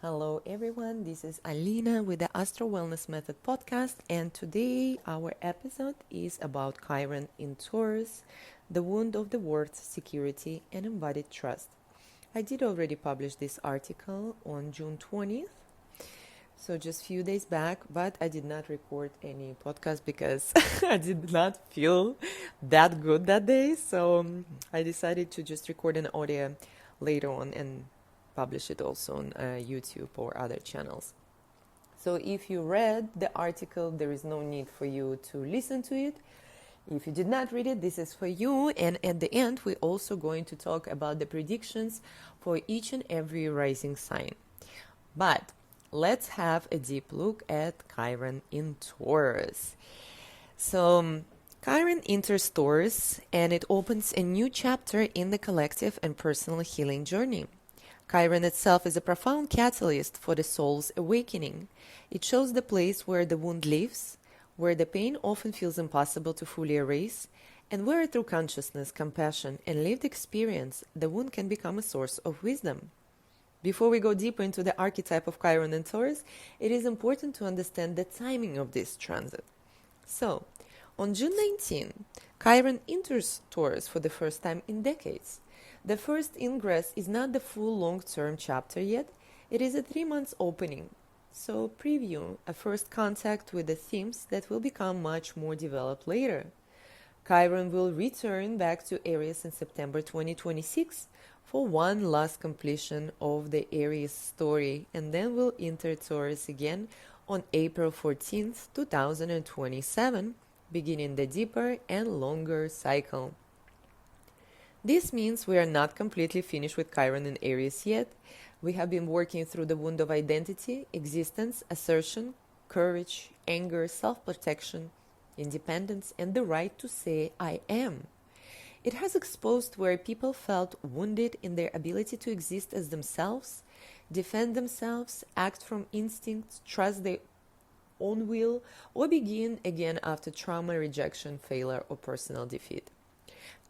Hello everyone, this is Alina with the Astro Wellness Method podcast, and today our episode is about Chiron in Taurus, the wound of the worth, security, and embodied trust. I did already publish this article on June 20th, so just a few days back, but I did not record any podcast because I did not feel that good that day, so I decided to just record an audio later on and publish it also on YouTube or other channels. So if you read the article, there is no need for you to listen to it. If you did not read it, this is for you. And at the end, we're also going to talk about the predictions for each and every rising sign. But let's have a deep look at Chiron in Taurus. So Chiron enters Taurus and it opens a new chapter in the collective and personal healing journey. Chiron itself is a profound catalyst for the soul's awakening. It shows the place where the wound lives, where the pain often feels impossible to fully erase, and where through consciousness, compassion, and lived experience, the wound can become a source of wisdom. Before we go deeper into the archetype of Chiron and Taurus, it is important to understand the timing of this transit. So, on June 19, Chiron enters Taurus for the first time in decades. The first ingress is not the full long-term chapter yet, it is a 3 months opening. So preview a first contact with the themes that will become much more developed later. Chiron will return back to Aries in September 2026 for one last completion of the Aries story, and then will enter Taurus again on April 14th, 2027, beginning the deeper and longer cycle. This means we are not completely finished with Chiron in Aries yet. We have been working through the wound of identity, existence, assertion, courage, anger, self-protection, independence, and the right to say I am. It has exposed where people felt wounded in their ability to exist as themselves, defend themselves, act from instinct, trust their own will, or begin again after trauma, rejection, failure, or personal defeat.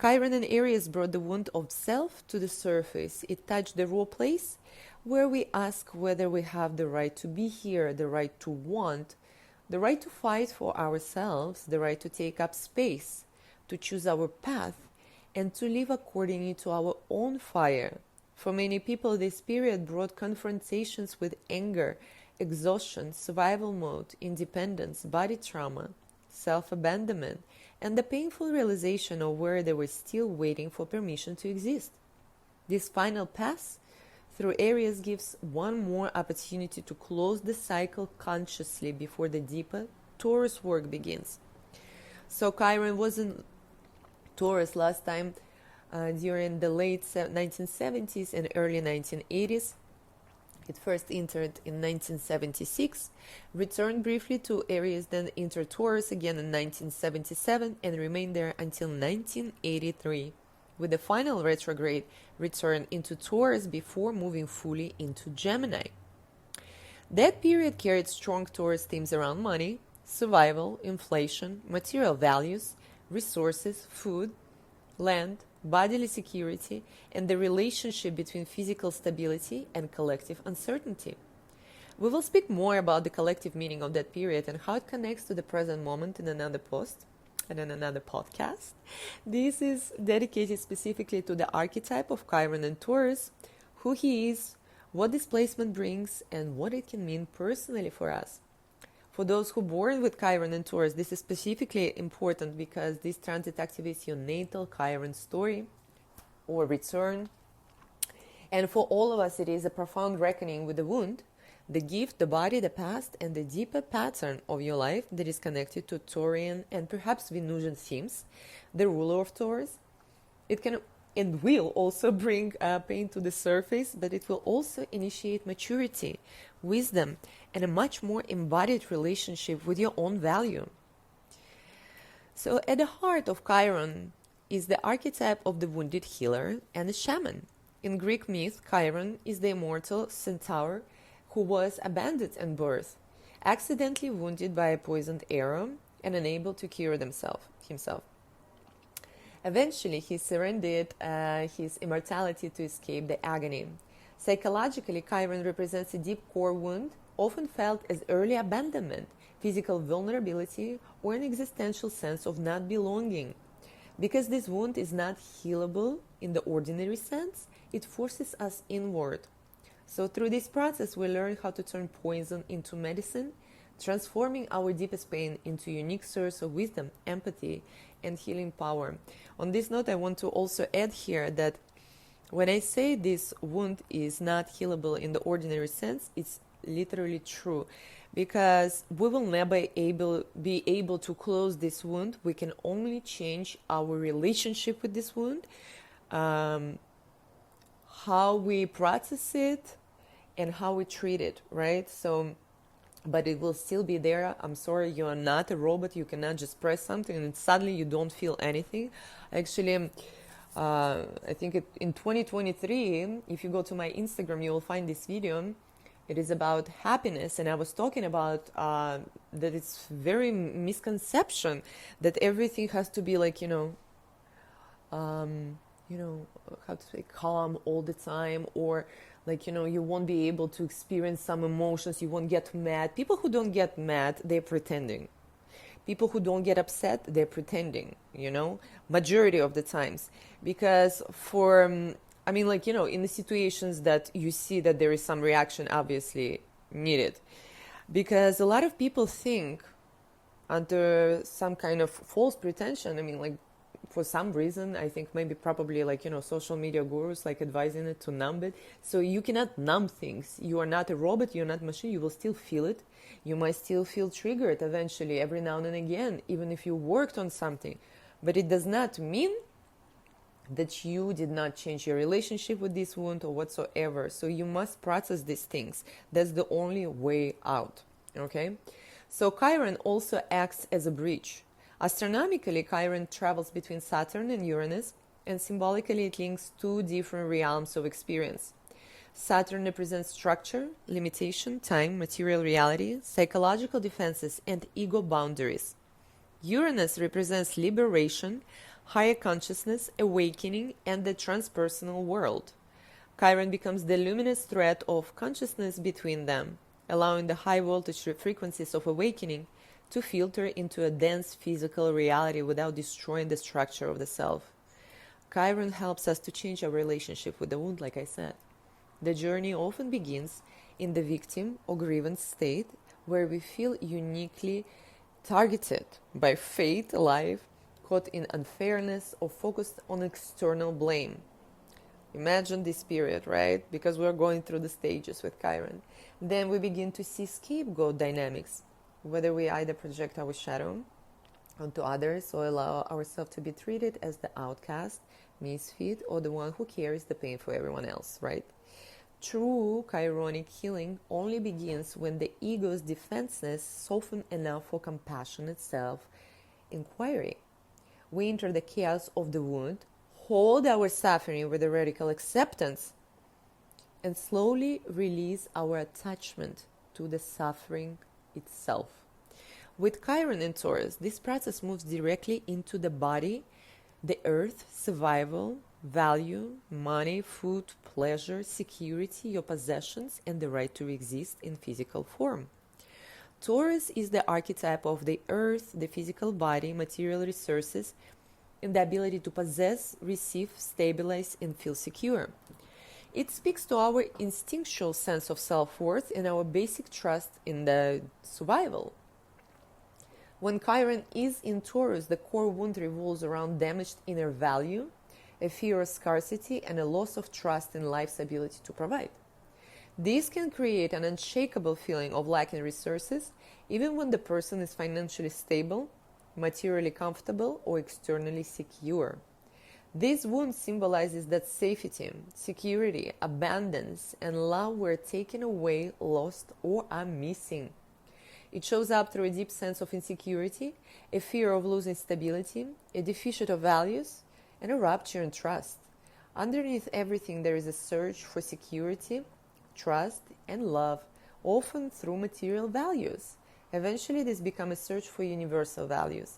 Chiron in Aries brought the wound of self to the surface. It touched the raw place where we ask whether we have the right to be here, the right to want, the right to fight for ourselves, the right to take up space, to choose our path, and to live accordingly to our own fire. For many people, this period brought confrontations with anger, exhaustion, survival mode, independence, body trauma, self-abandonment, and the painful realization of where they were still waiting for permission to exist. This final pass through Aries gives one more opportunity to close the cycle consciously before the deeper Taurus work begins. So Chiron was in Taurus last time during the late 1970s and early 1980s. It first entered in 1976, returned briefly to Aries, then entered Taurus again in 1977 and remained there until 1983, with the final retrograde return into Taurus before moving fully into Gemini. That period carried strong Taurus themes around money, survival, inflation, material values, resources, food, land, bodily security, and the relationship between physical stability and collective uncertainty. We will speak more about the collective meaning of that period and how it connects to the present moment in another post and in another podcast. This is dedicated specifically to the archetype of Chiron and Taurus, who he is, what this placement brings, and what it can mean personally for us. For those who are born with Chiron and Taurus, this is specifically important because this transit activates your natal Chiron story or return. And for all of us, it is a profound reckoning with the wound, the gift, the body, the past, and the deeper pattern of your life that is connected to Taurian and perhaps Venusian themes, the ruler of Taurus. It can and will also bring pain to the surface, but it will also initiate maturity, wisdom, and a much more embodied relationship with your own value. So at the heart of Chiron is the archetype of the wounded healer and the shaman. In Greek myth, Chiron is the immortal centaur who was abandoned at birth, accidentally wounded by a poisoned arrow and unable to cure himself. Eventually, he surrendered his immortality to escape the agony. Psychologically, Chiron represents a deep core wound, often felt as early abandonment, physical vulnerability, or an existential sense of not belonging. Because this wound is not healable in the ordinary sense, it forces us inward. So, through this process, we learn how to turn poison into medicine, transforming our deepest pain into a unique source of wisdom, empathy, and healing power. On this note, I want to also add here that when I say this wound is not healable in the ordinary sense, it's literally true, because we will never be able to close this wound. We can only change our relationship with this wound, how we process it, and how we treat it, right? So, but it will still be there. I'm sorry, you are not a robot. You cannot just press something and suddenly you don't feel anything. Actually, I think in 2023, if you go to my Instagram, you will find this video. It is about happiness, and I was talking about that it's very misconception that everything has to be like, how to say, calm all the time, or like, you won't be able to experience some emotions, you won't get mad. People who don't get mad, they're pretending. People who don't get upset, they're pretending, majority of the times. Because in the situations that you see that there is some reaction obviously needed. Because a lot of people think under some kind of false pretension, for some reason, I think probably social media gurus advising it to numb it. So you cannot numb things. You are not a robot, you're not a machine, you will still feel it. You might still feel triggered eventually every now and again, even if you worked on something. But it does not mean that you did not change your relationship with this wound or whatsoever. So you must process these things. That's the only way out, okay? So Chiron also acts as a bridge. Astronomically, Chiron travels between Saturn and Uranus, and symbolically it links two different realms of experience. Saturn represents structure, limitation, time, material reality, psychological defenses, and ego boundaries. Uranus represents liberation, higher consciousness, awakening, and the transpersonal world. Chiron becomes the luminous thread of consciousness between them, allowing the high voltage frequencies of awakening to filter into a dense physical reality without destroying the structure of the self. Chiron helps us to change our relationship with the wound, like I said. The journey often begins in the victim or grievance state, where we feel uniquely targeted by fate, life, caught in unfairness, or focused on external blame. Imagine this period, right? Because we're going through the stages with Chiron. Then we begin to see scapegoat dynamics, whether we either project our shadow onto others or allow ourselves to be treated as the outcast, misfit, or the one who carries the pain for everyone else, right? True Chironic healing only begins when the ego's defenses soften enough for compassionate self-inquiry. We enter the chaos of the wound, hold our suffering with a radical acceptance, and slowly release our attachment to the suffering itself. With Chiron in Taurus, this process moves directly into the body, the earth, survival, value, money, food, pleasure, security, your possessions, and the right to exist in physical form. Taurus is the archetype of the earth, the physical body, material resources, and the ability to possess, receive, stabilize, and feel secure. It speaks to our instinctual sense of self-worth and our basic trust in the survival. When Chiron is in Taurus, the core wound revolves around damaged inner value, a fear of scarcity, and a loss of trust in life's ability to provide. This can create an unshakable feeling of lacking resources, even when the person is financially stable, materially comfortable, or externally secure. This wound symbolizes that safety, security, abundance, and love were taken away, lost, or are missing. It shows up through a deep sense of insecurity, a fear of losing stability, a deficit of values, and a rupture in trust. Underneath everything, there is a search for security, trust, and love, often through material values. Eventually, this becomes a search for universal values.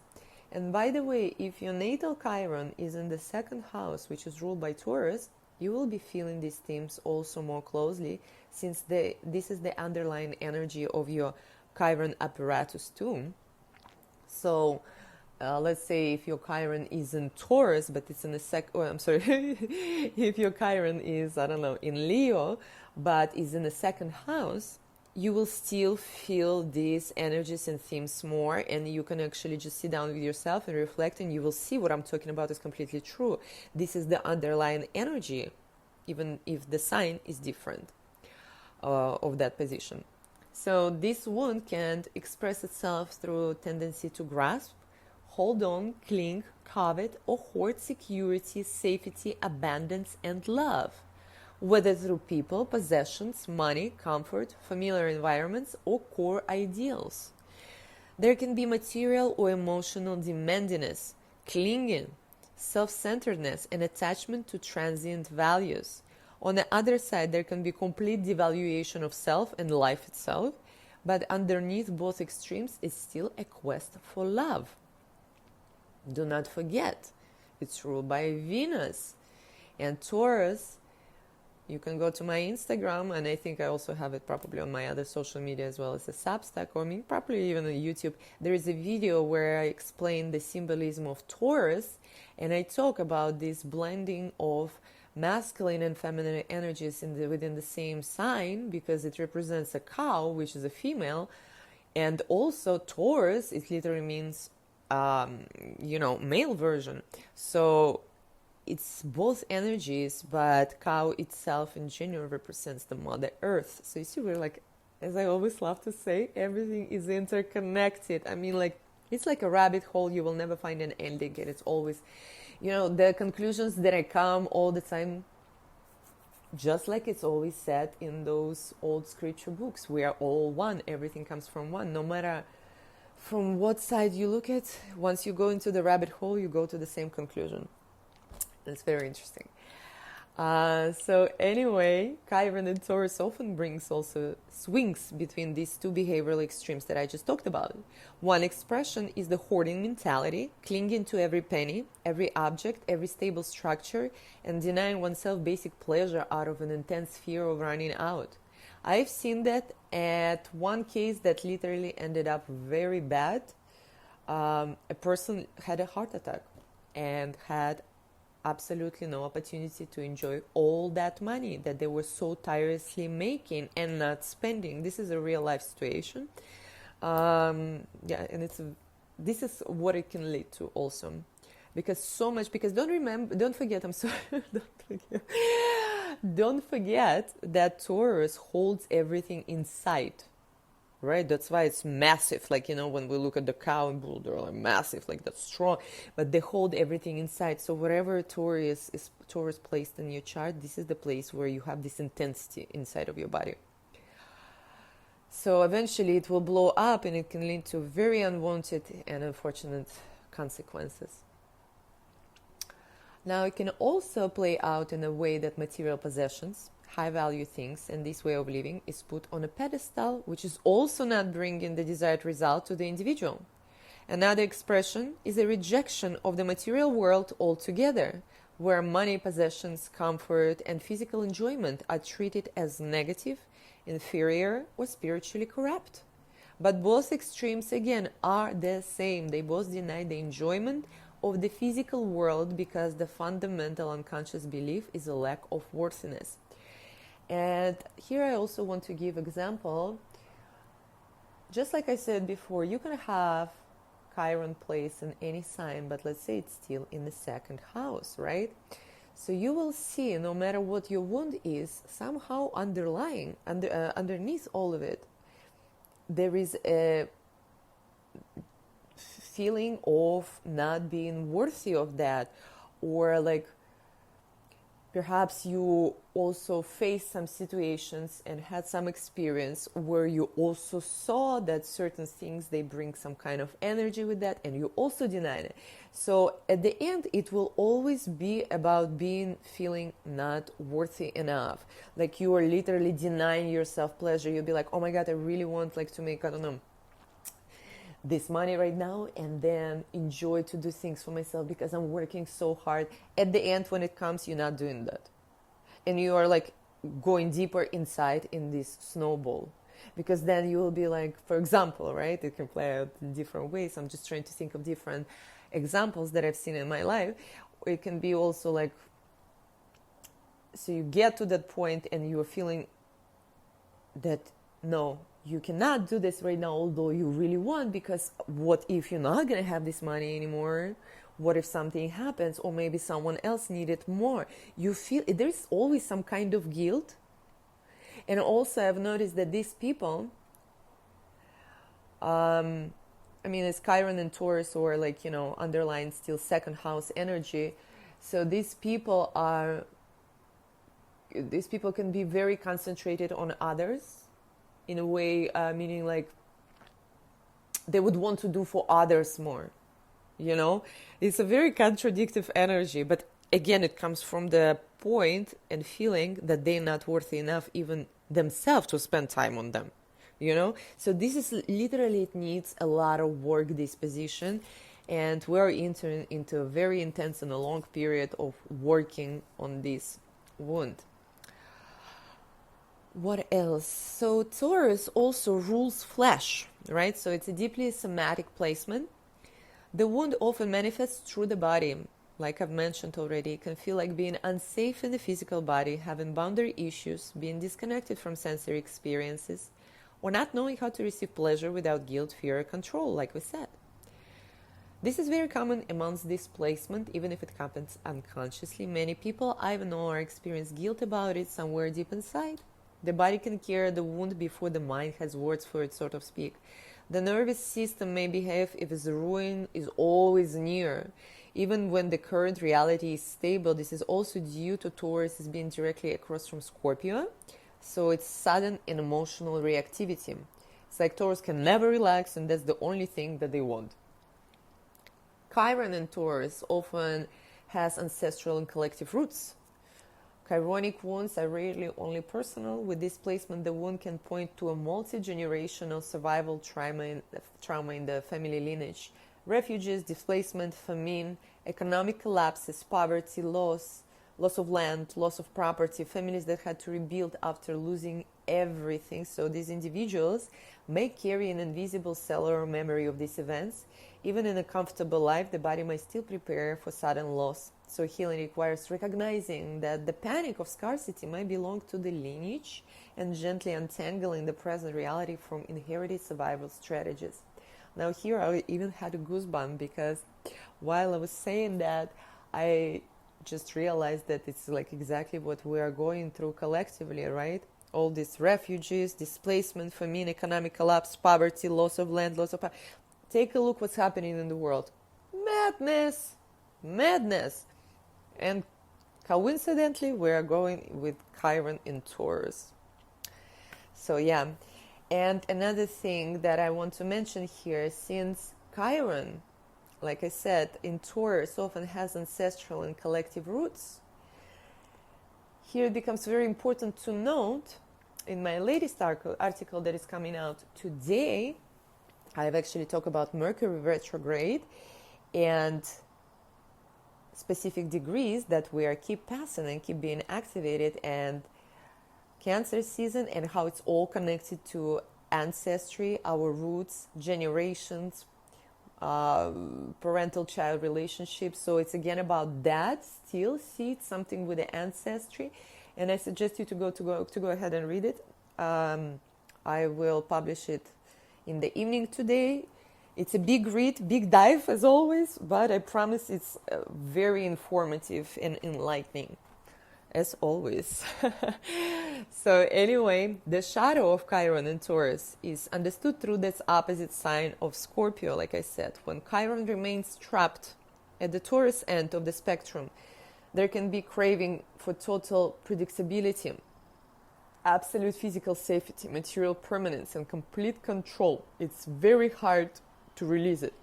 And by the way, if your natal Chiron is in the second house, which is ruled by Taurus, you will be feeling these themes also more closely, since this is the underlying energy of your Chiron apparatus too. So let's say if your Chiron is in Taurus, but it's in the I'm sorry, if your Chiron is, I don't know, in Leo, but is in the second house, you will still feel these energies and themes more, and you can actually just sit down with yourself and reflect, and you will see what I'm talking about is completely true. This is the underlying energy, even if the sign is different of that position. So this wound can express itself through tendency to grasp, hold on, cling, covet, or hoard security, safety, abundance, and love, whether through people, possessions, money, comfort, familiar environments, or core ideals. There can be material or emotional demandiness, clinging, self-centeredness, and attachment to transient values. On the other side, there can be complete devaluation of self and life itself, but underneath both extremes is still a quest for love. Do not forget, it's ruled by Venus. And Taurus, you can go to my Instagram, and I think I also have it probably on my other social media as well as a Substack, or probably even on YouTube. There is a video where I explain the symbolism of Taurus, and I talk about this blending of masculine and feminine energies within the same sign, because it represents a cow, which is a female, and also Taurus, it literally means male version. So it's both energies, but cow itself in general represents the Mother Earth. So you see, we're like, as I always love to say, everything is interconnected. I mean, like, it's like a rabbit hole. You will never find an ending, and it's always, the conclusions that I come all the time, just like it's always said in those old scripture books, we are all one. Everything comes from one, no matter from what side you look at. Once you go into the rabbit hole, you go to the same conclusion. That's very interesting. So anyway, Chiron and Taurus often brings also swings between these two behavioral extremes that I just talked about. One expression is the hoarding mentality, clinging to every penny, every object, every stable structure, and denying oneself basic pleasure out of an intense fear of running out. I've seen that at one case that literally ended up very bad. A person had a heart attack and had absolutely no opportunity to enjoy all that money that they were so tirelessly making and not spending. This is a real life situation. And this is what it can lead to also. Because don't forget, I'm sorry, don't forget that Taurus holds everything inside, right? That's why it's massive. Like, when we look at the cow and bull, they're like massive, like that's strong, but they hold everything inside. So wherever Taurus placed in your chart, this is the place where you have this intensity inside of your body. So eventually it will blow up, and it can lead to very unwanted and unfortunate consequences. Now, it can also play out in a way that material possessions, high-value things, and this way of living is put on a pedestal, which is also not bringing the desired result to the individual. Another expression is a rejection of the material world altogether, where money, possessions, comfort, and physical enjoyment are treated as negative, inferior, or spiritually corrupt. But both extremes, again, are the same. They both deny the enjoyment of the physical world because the fundamental unconscious belief is a lack of worthiness. And here I also want to give example. Just like I said before, you can have Chiron placed in any sign, but let's say it's still in the second house, right? So you will see, no matter what your wound is, somehow underneath all of it, there is a feeling of not being worthy of that, or like perhaps you also faced some situations and had some experience where you also saw that certain things, they bring some kind of energy with that, and you also denied it. So at the end, it will always be about feeling not worthy enough. Like you are literally denying yourself pleasure. You'll be like, oh my God, I really want to make, I don't know, this money right now, and then enjoy to do things for myself because I'm working so hard. At the end, when it comes, you're not doing that. and you are like going deeper inside in this snowball, because then you will be like, for example, right, it can play out in different ways. I'm just trying to think of different examples that I've seen in my life. It can be also like, so you get to that point and you're feeling that no, you cannot do this right now, although you really want, because what if you're not going to have this money anymore? What if something happens, or maybe someone else needed more? You feel there's always some kind of guilt. And also I've noticed that these people, it's Chiron and Taurus, or like, underlying still second house energy. So these people can be very concentrated on others in a way, meaning like they would want to do for others more. It's a very contradictory energy, but again, it comes from the point and feeling that they're not worthy enough even themselves to spend time on them. So this is literally, it needs a lot of work, this position, and we're entering into a very intense and a long period of working on this wound. What else? So Taurus also rules flesh, right? So it's a deeply somatic placement. The wound often manifests through the body. Like I've mentioned already, it can feel like being unsafe in the physical body, having boundary issues, being disconnected from sensory experiences, or not knowing how to receive pleasure without guilt, fear, or control, like we said. This is very common amongst this placement, even if it happens unconsciously. Many people I know or experience guilt about it somewhere deep inside. The body can carry the wound before the mind has words for it, so to speak. The nervous system may behave if the ruin is always near. Even when the current reality is stable, this is also due to Taurus is being directly across from Scorpio. So it's sudden and emotional reactivity. It's like Taurus can never relax, and that's the only thing that they want. Chiron and Taurus often has ancestral and collective roots. Chironic wounds are rarely only personal. With this placement, the wound can point to a multi-generational survival trauma in the family lineage. Refuges, displacement, famine, economic collapses, poverty, loss of land, loss of property, families that had to rebuild after losing everything. So these individuals may carry an invisible cellular memory of these events. Even in a comfortable life, the body may still prepare for sudden loss. So healing requires recognizing that the panic of scarcity might belong to the lineage and gently untangling the present reality from inherited survival strategies. Now here I even had a goosebump, because while I was saying that, I just realized that it's like exactly what we are going through collectively, right? All these refugees, displacement, famine, economic collapse, poverty, loss of land, loss of power. Take a look what's happening in the world. Madness. And coincidentally, we are going with Chiron in Taurus. So yeah. And another thing that I want to mention here, since Chiron, like I said, in Taurus often has ancestral and collective roots, here it becomes very important to note, in my latest article that is coming out today, I've actually talked about Mercury retrograde and specific degrees that we are keep passing and keep being activated, and Cancer season, and how it's all connected to ancestry, our roots, generations, parental-child relationships. So it's again about that. Still see it's something with the ancestry, and I suggest you to go ahead and read it. I will publish it in the evening today. It's a big read, big dive as always, but I promise it's very informative and enlightening, as always. So anyway, the shadow of Chiron and Taurus is understood through this opposite sign of Scorpio, like I said. When Chiron remains trapped at the Taurus end of the spectrum, there can be craving for total predictability, absolute physical safety, material permanence, and complete control. It's very hard to release it.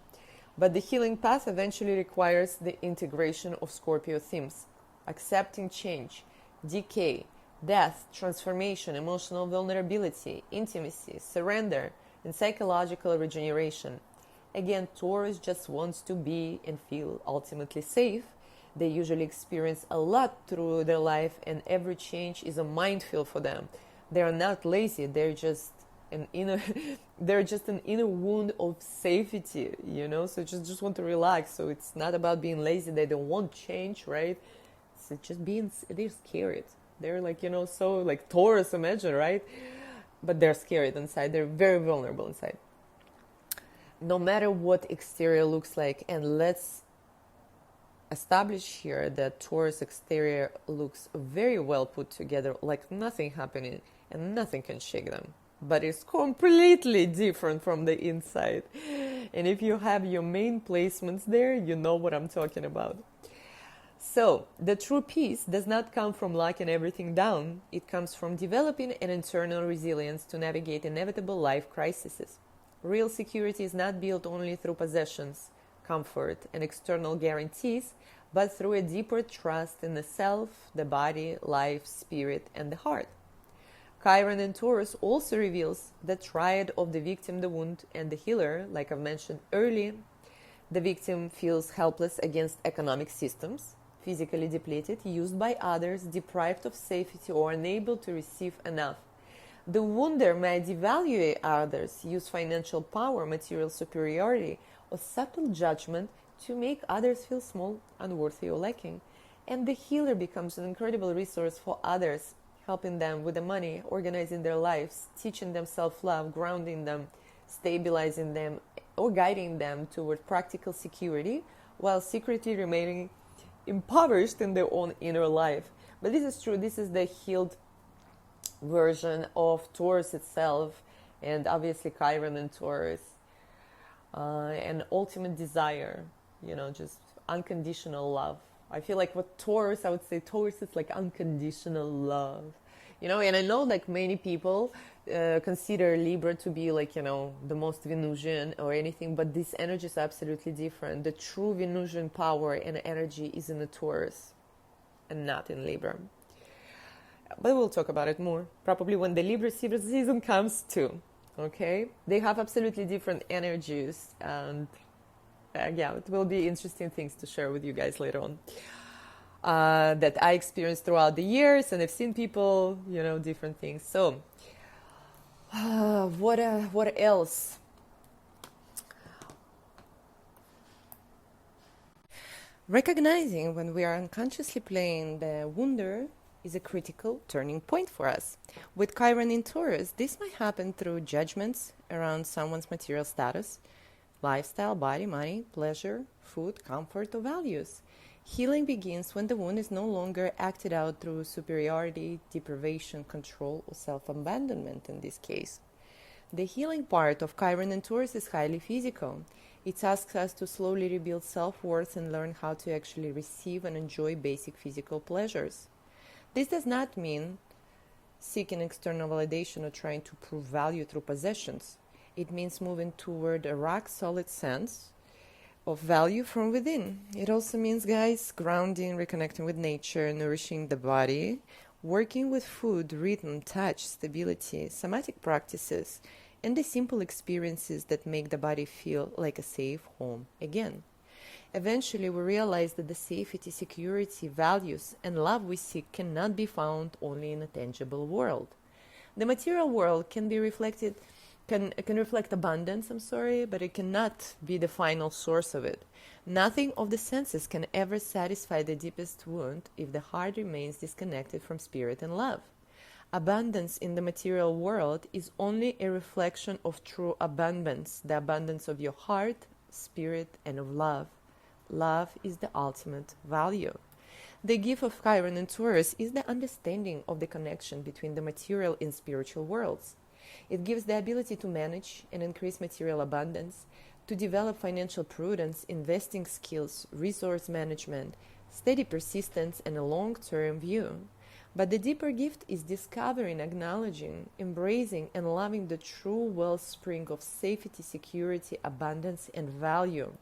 But the healing path eventually requires the integration of Scorpio themes: accepting change, decay, death, transformation, emotional vulnerability, intimacy, surrender, and psychological regeneration. Again, Taurus just wants to be and feel ultimately safe. They usually experience a lot through their life, and every change is a minefield for them. They are not lazy, they're just an inner they're just an inner wound of safety, so just want to relax. So it's not about being lazy, they don't want change, right? It's just they're scared. They're like, so like Taurus, imagine, right? But they're scared inside, they're very vulnerable inside. No matter what exterior looks like, and let's establish here that Taurus exterior looks very well put together, like nothing happening and nothing can shake them, but it's completely different from the inside. And if you have your main placements there, you know what I'm talking about. So the true peace does not come from locking everything down. It comes from developing an internal resilience to navigate inevitable life crises. Real security is not built only through possessions, comfort, and external guarantees, but through a deeper trust in the self, the body, life, spirit, and the heart. Chiron in Taurus also reveals the triad of the victim, the wound, and the healer. Like I've mentioned earlier, the victim feels helpless against economic systems, physically depleted, used by others, deprived of safety, or unable to receive enough. The wounder may devalue others, use financial power, material superiority, or subtle judgment to make others feel small, unworthy, or lacking. And the healer becomes an incredible resource for others, helping them with the money, organizing their lives, teaching them self-love, grounding them, stabilizing them, or guiding them toward practical security, while secretly remaining impoverished in their own inner life. But this is true. This is the healed version of Taurus itself, and obviously Chiron and Taurus, and ultimate desire, just unconditional love. I feel like what Taurus, I would say Taurus is like unconditional love, and I know like many people consider Libra to be like, the most Venusian or anything, but this energy is absolutely different. The true Venusian power and energy is in the Taurus and not in Libra. But we'll talk about it more, probably when the Libra season comes too, okay? They have absolutely different energies, and it will be interesting things to share with you guys later on. That I experienced throughout the years, and I've seen people, different things. So, what else? Recognizing when we are unconsciously playing the wounder is a critical turning point for us. With Chiron in Taurus, this might happen through judgments around someone's material status, lifestyle, body, money, pleasure, food, comfort, or values. Healing begins when the wound is no longer acted out through superiority, deprivation, control, or self-abandonment in this case. The healing part of Chiron and Taurus is highly physical. It asks us to slowly rebuild self-worth and learn how to actually receive and enjoy basic physical pleasures. This does not mean seeking external validation or trying to prove value through possessions. It means moving toward a rock-solid sense of value from within. It also means, guys, grounding, reconnecting with nature, nourishing the body, working with food, rhythm, touch, stability, somatic practices, and the simple experiences that make the body feel like a safe home again. Eventually, we realize that the safety, security, values, and love we seek cannot be found only in a tangible world. The material world can reflect abundance, but it cannot be the final source of it. Nothing of the senses can ever satisfy the deepest wound if the heart remains disconnected from spirit and love. Abundance in the material world is only a reflection of true abundance, the abundance of your heart, spirit, and of love. Love is the ultimate value. The gift of Chiron and Taurus is the understanding of the connection between the material and spiritual worlds. It gives the ability to manage and increase material abundance, to develop financial prudence, investing skills, resource management, steady persistence, and a long-term view. But the deeper gift is discovering, acknowledging, embracing, and loving the true wellspring of safety, security, abundance, and value.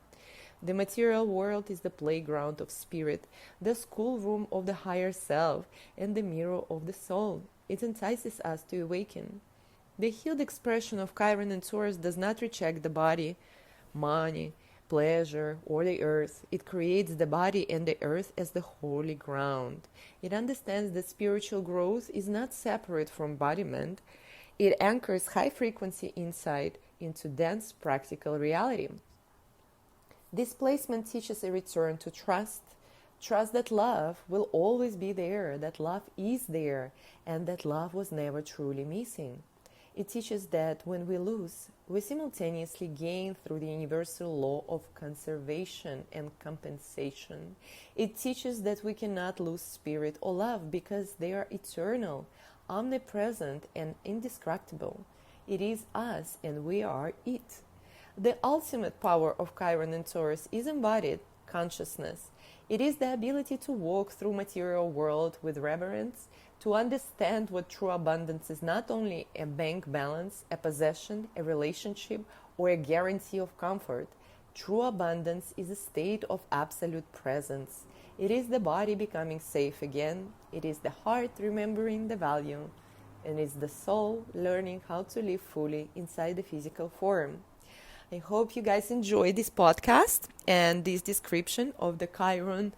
The material world is the playground of spirit, the schoolroom of the higher self, and the mirror of the soul. It entices us to awaken. The healed expression of Chiron and Taurus does not reject the body, money, pleasure or the earth. It creates the body and the earth as the holy ground. It understands that spiritual growth is not separate from embodiment. It anchors high frequency insight into dense practical reality. This placement teaches a return to trust. Trust that love will always be there, that love is there, and that love was never truly missing. It teaches that when we lose, we simultaneously gain through the universal law of conservation and compensation. It teaches that we cannot lose spirit or love because they are eternal, omnipresent, and indestructible. It is us and we are it. The ultimate power of Chiron and Taurus is embodied consciousness. It is the ability to walk through material world with reverence, to understand what true abundance is, not only a bank balance, a possession, a relationship, or a guarantee of comfort. True abundance is a state of absolute presence. It is the body becoming safe again. It is the heart remembering the value. And it's the soul learning how to live fully inside the physical form. I hope you guys enjoyed this podcast and this description of the Chiron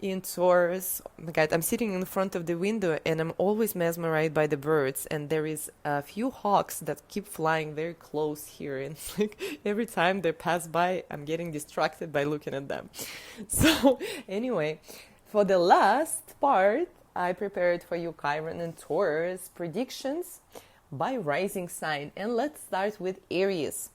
in Taurus. Oh my God, I'm sitting in front of the window and I'm always mesmerized by the birds. And there is a few hawks that keep flying very close here. And like every time they pass by, I'm getting distracted by looking at them. So anyway, for the last part, I prepared for you Chiron and Taurus predictions by rising sign. And let's start with Aries.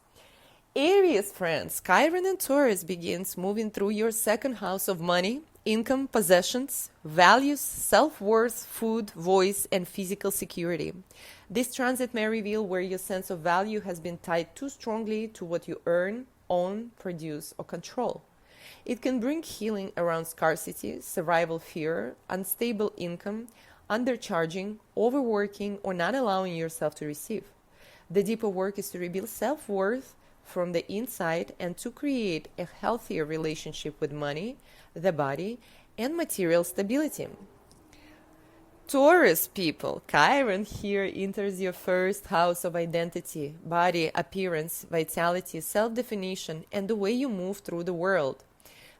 Aries, friends, Chiron and Taurus begins moving through your second house of money, income, possessions, values, self-worth, food, voice, and physical security. This transit may reveal where your sense of value has been tied too strongly to what you earn, own, produce, or control. It can bring healing around scarcity, survival fear, unstable income, undercharging, overworking, or not allowing yourself to receive. The deeper work is to rebuild self-worth from the inside and to create a healthier relationship with money, the body, and material stability. Taurus people, Chiron here enters your first house of identity, body, appearance, vitality, self-definition, and the way you move through the world.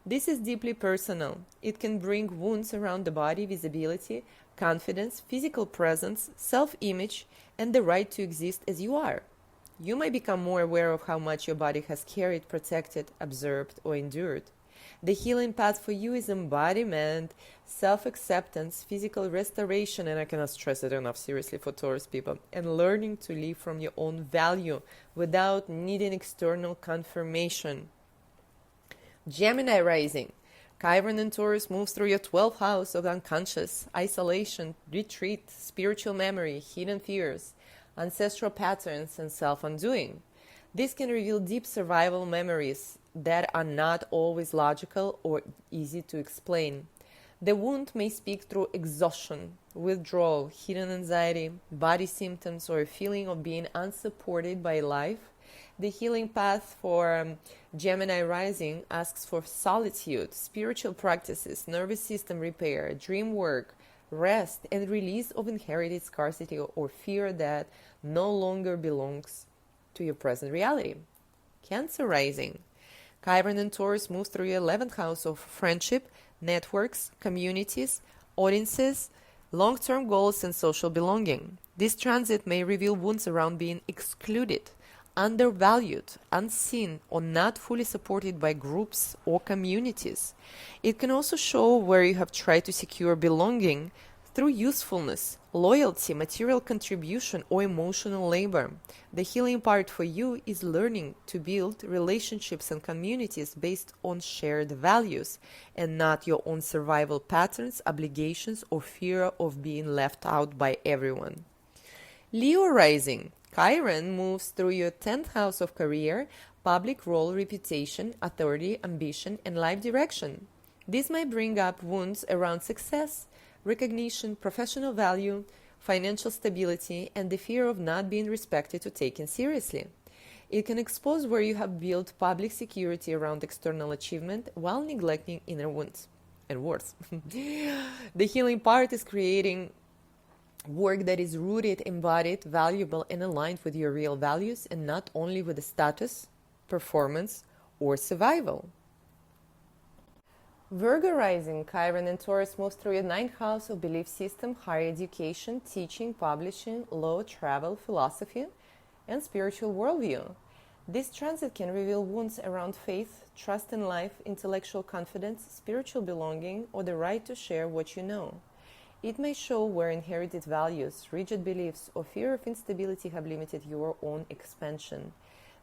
This is deeply personal. It can bring wounds around the body, visibility, confidence, physical presence, self-image, and the right to exist as you are. You might become more aware of how much your body has carried, protected, observed, or endured. The healing path for you is embodiment, self-acceptance, physical restoration, and I cannot stress it enough, seriously, for Taurus people, and learning to live from your own value without needing external confirmation. Gemini rising. Chiron and Taurus moves through your 12th house of unconscious, isolation, retreat, spiritual memory, hidden fears, ancestral patterns, and self-undoing. This can reveal deep survival memories that are not always logical or easy to explain. The wound may speak through exhaustion, withdrawal, hidden anxiety, body symptoms, or a feeling of being unsupported by life. The healing path for Gemini rising asks for solitude, spiritual practices, nervous system repair, dream work, rest, and release of inherited scarcity or fear that no longer belongs to your present reality. Cancer rising. Chiron and Taurus move through your 11th house of friendship, networks, communities, audiences, long-term goals, and social belonging. This transit may reveal wounds around being excluded, undervalued, unseen, or not fully supported by groups or communities. It can also show where you have tried to secure belonging through usefulness, loyalty, material contribution, or emotional labor. The healing part for you is learning to build relationships and communities based on shared values and not your own survival patterns, obligations, or fear of being left out by everyone. Leo rising. Chiron moves through your 10th house of career, public role, reputation, authority, ambition, and life direction. This might bring up wounds around success, recognition, professional value, financial stability, and the fear of not being respected or taken seriously. It can expose where you have built public security around external achievement while neglecting inner wounds and worth. The healing part is creating work that is rooted, embodied, valuable, and aligned with your real values and not only with the status, performance, or survival. Virgo rising, Chiron and Taurus moves through your ninth house of belief system, higher education, teaching, publishing, law, travel, philosophy, and spiritual worldview. This transit can reveal wounds around faith, trust in life, intellectual confidence, spiritual belonging, or the right to share what you know. It may show where inherited values, rigid beliefs, or fear of instability have limited your own expansion.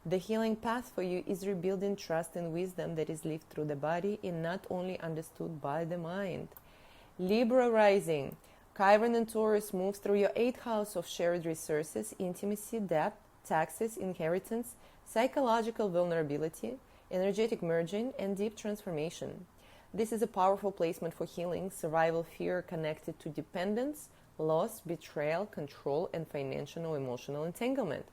The healing path for you is rebuilding trust and wisdom that is lived through the body and not only understood by the mind. Libra rising, Chiron and Taurus moves through your 8th house of shared resources, intimacy, debt, taxes, inheritance, psychological vulnerability, energetic merging, and deep transformation. This is a powerful placement for healing, survival fear connected to dependence, loss, betrayal, control, and financial or emotional entanglement.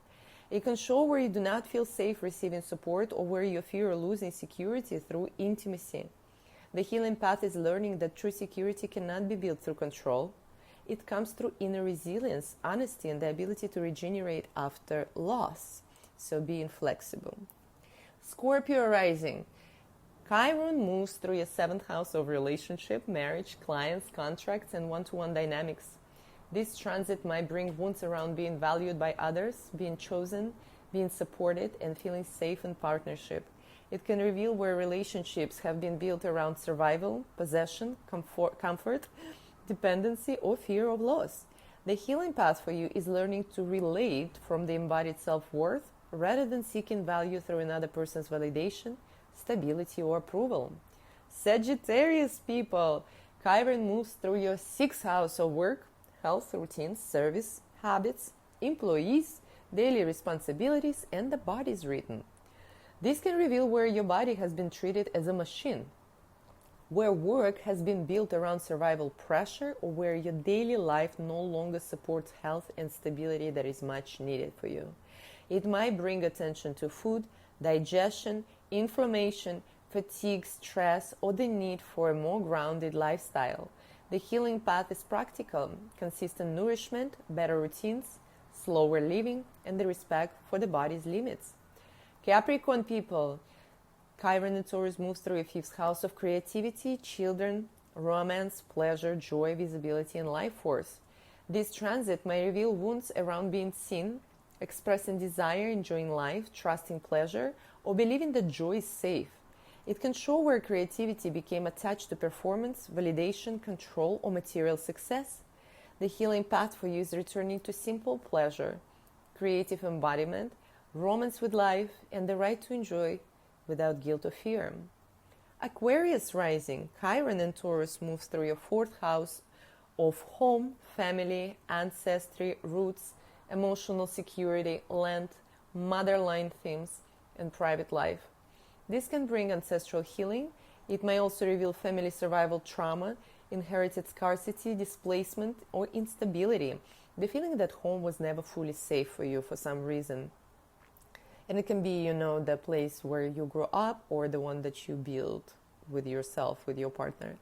It can show where you do not feel safe receiving support or where you fear losing security through intimacy. The healing path is learning that true security cannot be built through control. It comes through inner resilience, honesty, and the ability to regenerate after loss. So being flexible. Scorpio rising. Chiron moves through your 7th house of relationship, marriage, clients, contracts, and one-to-one dynamics. This transit might bring wounds around being valued by others, being chosen, being supported, and feeling safe in partnership. It can reveal where relationships have been built around survival, possession, comfort, dependency, or fear of loss. The healing path for you is learning to relate from the embodied self-worth rather than seeking value through another person's validation, stability, or approval. Sagittarius people, Chiron moves through your 6th house of work, health, routines, service, habits, employees, daily responsibilities, and the body's rhythm. This can reveal where your body has been treated as a machine, where work has been built around survival pressure, or where your daily life no longer supports health and stability that is much needed for you. It might bring attention to food, digestion, inflammation, fatigue, stress, or the need for a more grounded lifestyle. The healing path is practical, consistent nourishment, better routines, slower living, and the respect for the body's limits. Capricorn people, Chiron and Taurus moves through a 5th house of creativity, children, romance, pleasure, joy, visibility, and life force. This transit may reveal wounds around being seen, expressing desire, enjoying life, trusting pleasure, or believing that joy is safe. It can show where creativity became attached to performance, validation, control, or material success. The healing path for you is returning to simple pleasure, creative embodiment, romance with life, and the right to enjoy without guilt or fear. Aquarius rising, Chiron and Taurus moves through your 4th house of home, family, ancestry, roots, emotional security, land, motherline themes, and private life. This can bring ancestral healing. It may also reveal family survival trauma, inherited scarcity, displacement, or instability. The feeling that home was never fully safe for you for some reason. And it can be, the place where you grew up or the one that you build with yourself, with your partner.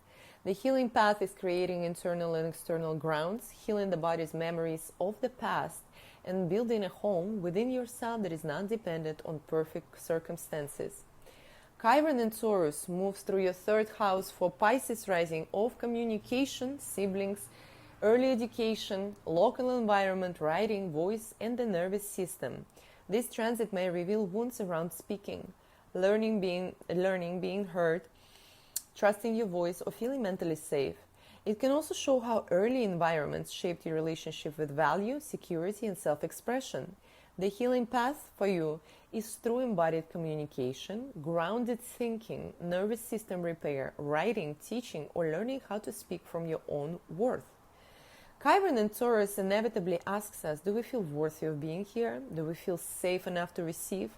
The healing path is creating internal and external grounds, healing the body's memories of the past, and building a home within yourself that is not dependent on perfect circumstances. Chiron and Taurus moves through your 3rd house for Pisces rising of communication, siblings, early education, local environment, writing, voice, and the nervous system. This transit may reveal wounds around speaking, learning being heard, trusting your voice, or feeling mentally safe. It can also show how early environments shaped your relationship with value, security, and self-expression. The healing path for you is through embodied communication, grounded thinking, nervous system repair, writing, teaching, or learning how to speak from your own worth. Chiron and Taurus inevitably asks us, do we feel worthy of being here? Do we feel safe enough to receive?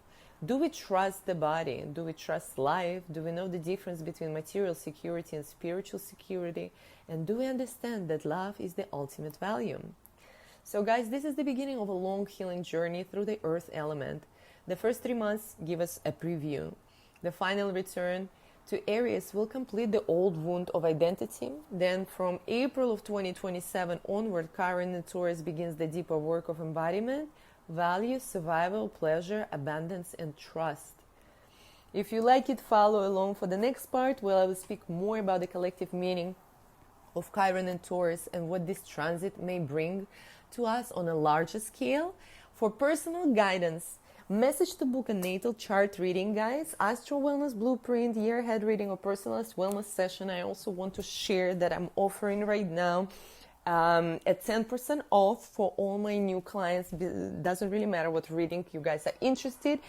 Do we trust the body? Do we trust life? Do we know the difference between material security and spiritual security? And do we understand that love is the ultimate value? So guys, this is the beginning of a long healing journey through the earth element. The first 3 months give us a preview. The final return to Aries will complete the old wound of identity. Then from April of 2027 onward, Chiron and Taurus begins the deeper work of embodiment, value, survival, pleasure, abundance, and trust. If you like it, follow along for the next part where I will speak more about the collective meaning of Chiron and Taurus and what this transit may bring to us on a larger scale. For personal guidance, message to book a natal chart reading, guys, Astro Wellness Blueprint, year ahead reading, or personalized wellness session. I also want to share that I'm offering right now at 10% off for all my new clients. Doesn't really matter what reading you guys are interested.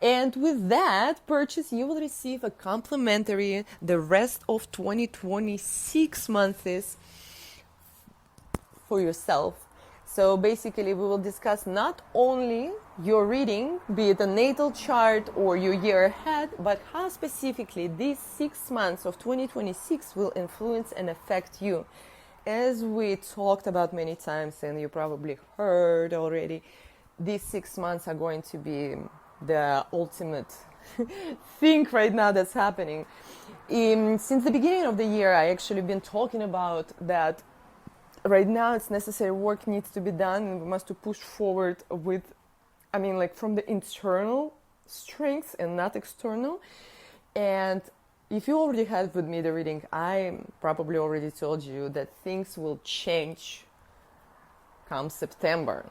And with that purchase, you will receive a complimentary the rest of 2026 months for yourself. So basically, we will discuss not only your reading, be it a natal chart or your year ahead, but how specifically these 6 months of 2026 will influence and affect you. As we talked about many times, and you probably heard already, these 6 months are going to be the ultimate thing right now that's happening. Since the beginning of the year, I actually been talking about that right now it's necessary work needs to be done, and we must to push forward with, from the internal strengths and not external. And if you already had with me the reading, I probably already told you that things will change come September.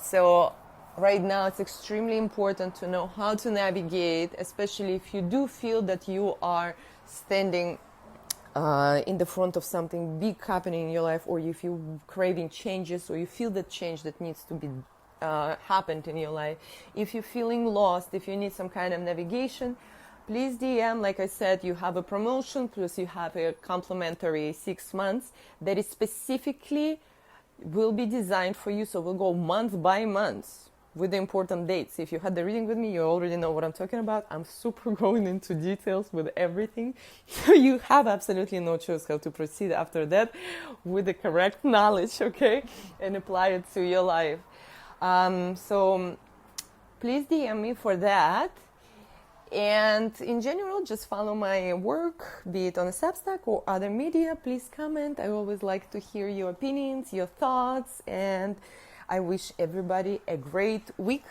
So right now it's extremely important to know how to navigate, especially if you do feel that you are standing in the front of something big happening in your life, or if you're craving changes, or you feel the change that needs to be happened in your life. If you're feeling lost, if you need some kind of navigation, please DM. Like I said, you have a promotion, plus you have a complimentary 6 months that is specifically will be designed for you. So we'll go month by month with the important dates. If you had the reading with me, you already know what I'm talking about. I'm super going into details with everything. So you have absolutely no choice how to proceed after that with the correct knowledge, okay? And apply it to your life. So please DM me for that. And in general, just follow my work, be it on a Substack or other media. Please comment. I always like to hear your opinions, your thoughts, and I wish everybody a great week.